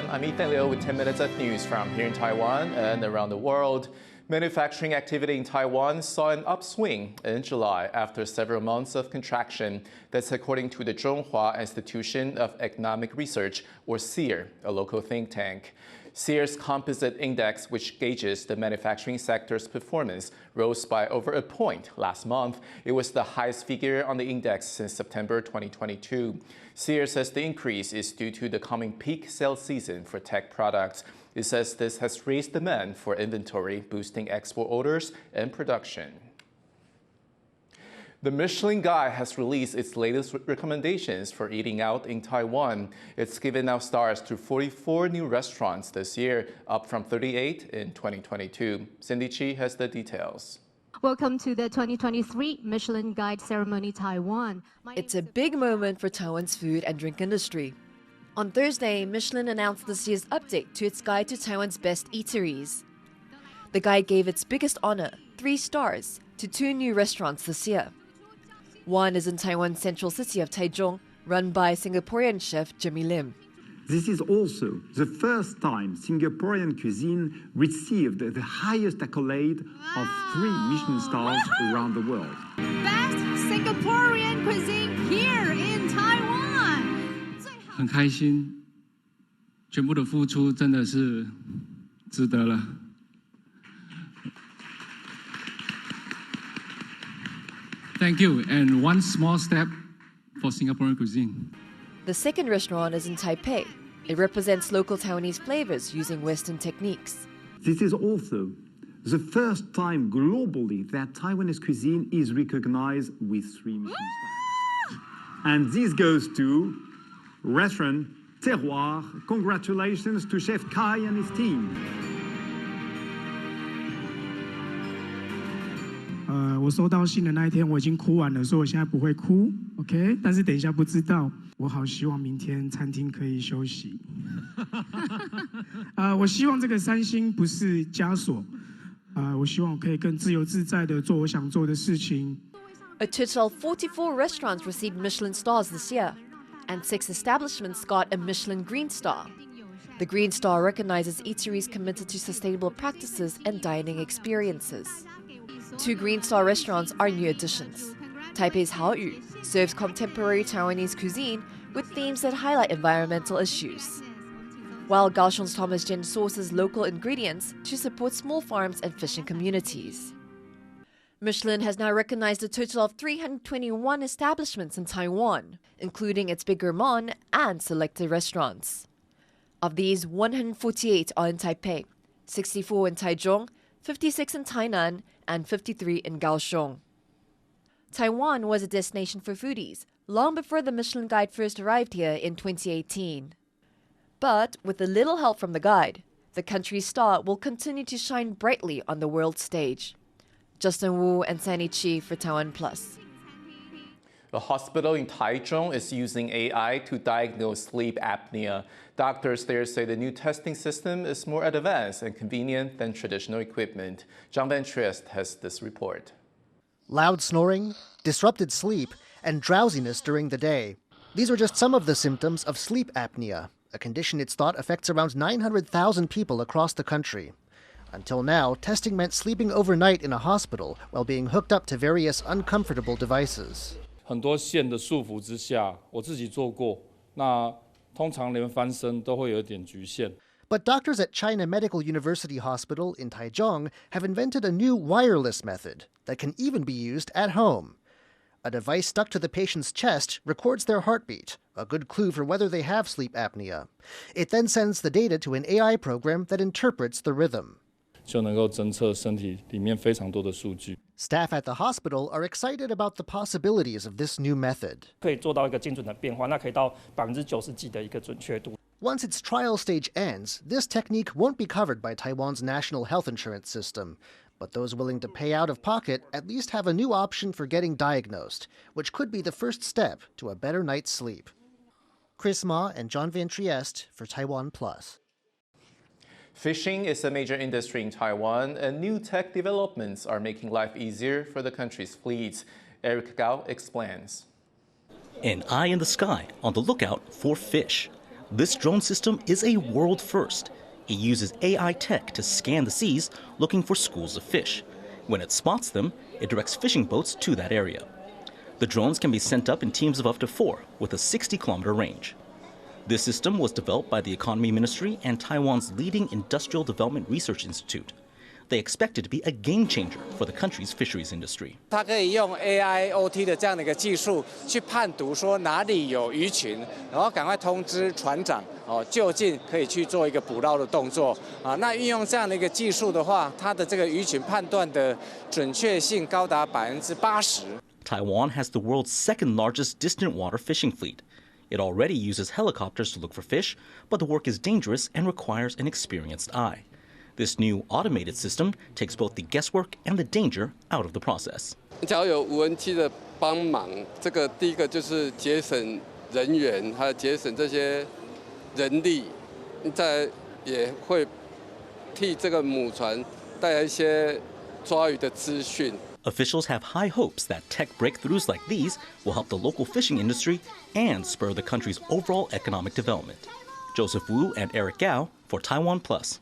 everyone. I'm Ethan Liu with 10 minutes of news from here in Taiwan and around the world. Manufacturing activity in Taiwan saw an upswing in July after several months of contraction. That's according to the Zhonghua Institution of Economic Research, or SEER, a local think tank. SEER's composite index, which gauges the manufacturing sector's performance, rose by over a point last month. It was the highest figure on the index since September 2022. SEER says the increase is due to the coming peak sales season for tech products. It says this has raised demand for inventory, boosting export orders and production. The Michelin Guide has released its latest recommendations for eating out in Taiwan. It's given out stars to 44 new restaurants this year, up from 38 in 2022. Cindy Chi has the details. Welcome to the 2023 Michelin Guide ceremony, Taiwan. It's a big moment for Taiwan's food and drink industry. On Thursday, Michelin announced this year's update to its guide to Taiwan's best eateries. The guide gave its biggest honor, 3 stars, to 2 new restaurants this year. One is in Taiwan's central city of Taitung, run by Singaporean chef Jimmy Lim. This is also the first time Singaporean cuisine received the highest accolade of 3 Michelin stars around the world. Best Singaporean cuisine here in Taiwan. 很开心，全部的付出真的是值得了。Thank you, and one small step for Singaporean cuisine. The second restaurant is in Taipei. It represents local Taiwanese flavors using Western techniques. This is also the first time globally that Taiwanese cuisine is recognized with 3 Michelin stars. And this goes to Restaurant Terroir. Congratulations to Chef Kai and his team. 我收到信的那一天，我已经哭完了，所以我现在不会哭 ，OK？ 但是等一下不知道，我好希望明天餐厅可以休息。我希望这个3星不是枷锁，我希望我可以更自由自在的做我想做的事情。A total of 44 restaurants received Michelin stars this year, and 6 establishments got a Michelin Green Star. The Green Star recognizes eateries committed to sustainable practices and dining experiences. 2 Green Star restaurants are new additions. Taipei's Haoyu serves contemporary Taiwanese cuisine with themes that highlight environmental issues, while Kaohsiung's Thomas Jen sources local ingredients to support small farms and fishing communities. Michelin has now recognized a total of 321 establishments in Taiwan, including its Big Gourmand and selected restaurants. Of these, 148 are in Taipei, 64 in Taichung, 56 in Tainan, and 53 in Kaohsiung. Taiwan was a destination for foodies long before the Michelin Guide first arrived here in 2018. But with a little help from the guide, the country's star will continue to shine brightly on the world stage. Justin Wu and Sandy Chi for TaiwanPlus. A hospital in Taitung is using AI to diagnose sleep apnea. Doctors there say the new testing system is more advanced and convenient than traditional equipment. Zhang Van Triest has this report. Loud snoring, disrupted sleep, and drowsiness during the day. These are just some of the symptoms of sleep apnea, a condition it's thought affects around 900,000 people across the country. Until now, testing meant sleeping overnight in a hospital while being hooked up to various uncomfortable devices. 很多线的束缚之下，我自己做过，那通常连翻身都会有点局限。 But doctors at China Medical University Hospital in Taichung have invented a new wireless method that can even be used at home. A device stuck to the patient's chest records their heartbeat, a good clue for whether they have sleep apnea. It then sends the data to an AI program that interprets the rhythm. 就能够侦测身体里面非常多的数据。 Staff at the hospital are excited about the possibilities of this new method. 可以做到一个精准的变化，那可以到90%几的一个准确度。 Once its trial stage ends, this technique won't be covered by Taiwan's national health insurance system. But those willing to pay out of pocket at least have a new option for getting diagnosed, which could be the first step to a better night's sleep. Chris Ma and John Van Triest for TaiwanPlus. Fishing is a major industry in Taiwan, and new tech developments are making life easier for the country's fleets. Eric Gao explains. An eye in the sky on the lookout for fish. This drone system is a world first. It uses AI tech to scan the seas looking for schools of fish. When it spots them, it directs fishing boats to that area. The drones can be sent up in teams of up to 4 with a 60-kilometer range. This system was developed by the Economy Ministry and Taiwan's leading industrial development research institute. They expect it to be a game changer for the country's fisheries industry. 它可以用 AIoT 的这样的一个技术去判读说哪里有鱼群，然后赶快通知船长就近可以去做一个捕捞的动作啊。那运用这样的一个技术的话，它的这个鱼群判断的准确性高达80%。Taiwan has the world's second largest distant water fishing fleet. It already uses helicopters to look for fish, but the work is dangerous and requires an experienced eye. This new automated system takes both the guesswork and the danger out of the process. 只要有无人机的帮忙，这个第一个就是节省人员，还有节省这些人力，再也会替这个母船带来一些抓鱼的资讯。 Officials have high hopes that tech breakthroughs like these will help the local fishing industry and spur the country's overall economic development. Joseph Wu and Eric Gao for TaiwanPlus.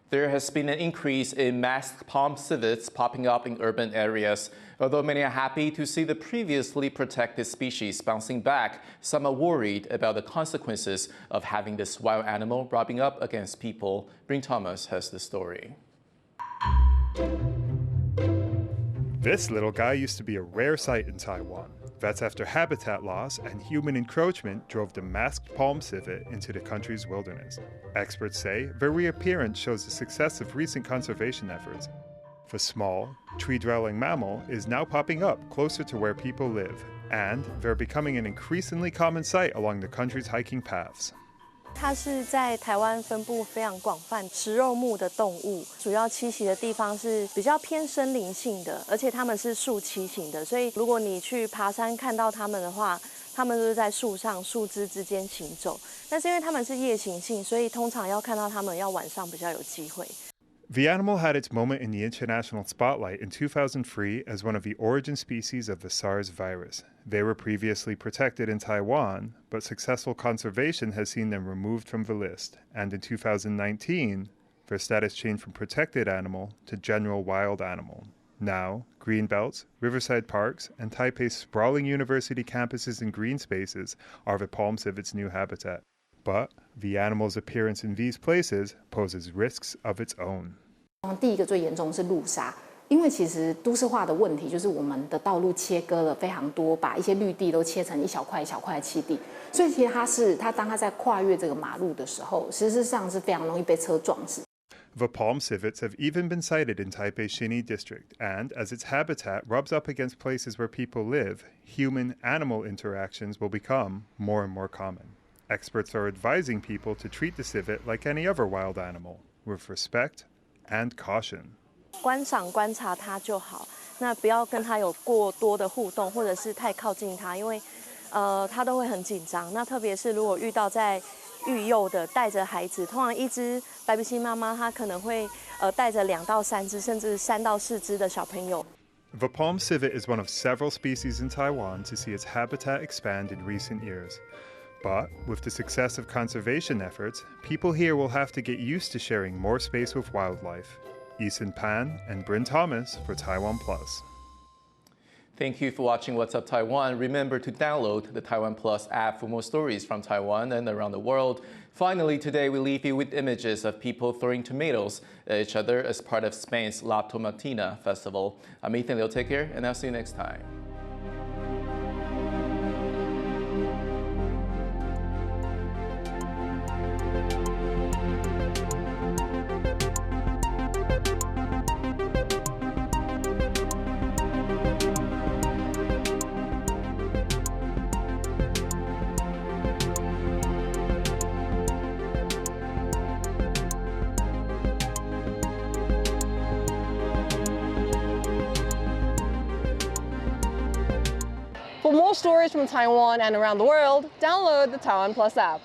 There has been an increase in masked palm civets popping up in urban areas. Although many are happy to see the previously protected species bouncing back, some are worried about the consequences of having this wild animal rubbing up against people. Bryn Thomas has the story. This little guy used to be a rare sight in Taiwan. That's after habitat loss and human encroachment drove the masked palm civet into the country's wilderness. Experts say their reappearance shows the success of recent conservation efforts. The small, tree-dwelling mammal is now popping up closer to where people live, and they're becoming an increasingly common sight along the country's hiking paths. 它是在台湾分布非常广泛食肉目的动物，主要栖息的地方是比较偏森林性的，而且它们是树栖型的，所以如果你去爬山看到它们的话，它们都是在树上树枝之间行走。但是因为它们是夜行性，所以通常要看到它们要晚上比较有机会。 The animal had its moment in the international spotlight in 2003 as one of the origin species of the SARS virus. They were previously protected in Taiwan, but successful conservation has seen them removed from the list. And in 2019, their status changed from protected animal to general wild animal. Now, greenbelts, riverside parks, and Taipei's sprawling university campuses and green spaces are the palm civet's new habitat. But the animal's appearance in these places poses risks of its own. 第一个最严重是路杀，因为其实都市化的问题就是我们的道路切割了非常多，把一些绿地都切成一小块一小块的栖地，所以其实当它在跨越这个马路的时候，事实上是非常容易被车撞死。 The palm civets have even been sighted in Taipei's Xinyi district, and as its habitat rubs up against places where people live, human-animal interactions will become more and more common. Experts are advising people to treat the civet like any other wild animal, with respect and caution. 观察它就好，那不要跟它有过多的互动，或者是太靠近它，因为它都会很紧张。那特别是如果遇到在育幼的带着孩子，通常一只白鼻心妈妈她可能会带着2到3只，甚至3到4只的小朋友。 The palm civet is one of several species in Taiwan to see its habitat expand in recent years. But with the success of conservation efforts, people here will have to get used to sharing more space with wildlife. Eason Pan and Bryn Thomas for TaiwanPlus. Thank you for watching What's Up Taiwan. Remember to download the TaiwanPlus app for more stories from Taiwan and around the world. Finally, today we leave you with images of people throwing tomatoes at each other as part of Spain's La Tomatina festival. I'm Ethan Liu. Take care, and I'll see you next time. For more stories from Taiwan and around the world, download the TaiwanPlus app.